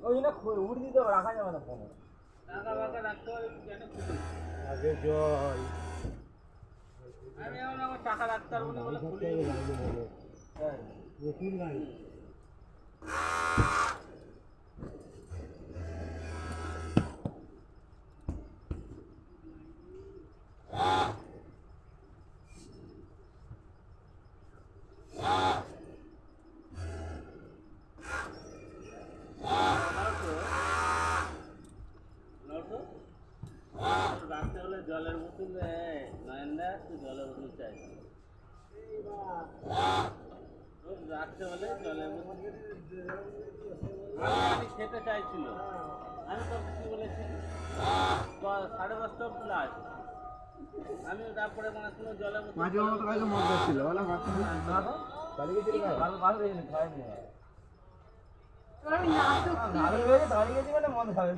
ওই না উড়ে দিতে রাখা যাবে না ফোনে টাকা বাকা রাখতে হবে আগে জল আমি আমার টাকা রাখতে পারবো না বলে খুলে হ্যাঁ কি গাড়ি রাখতে হলে জলের বোতল নয়নদা তুই জলের বোতল চাই রাখতে হলে জলের বোতল আমি খেতে চাইছিল আমি তো কি বলেছি 10:30 প্লাস আমি তারপরে মানে কোনো জলের বোতল মাঝে মতো কাছে মদ যাচ্ছিল বলা মাছ না বাড়ি গেছিল ভালো ভালো হয়েছিল খাইনি আমি না তো দাঁড়িয়ে গেছি মানে মদ খাবে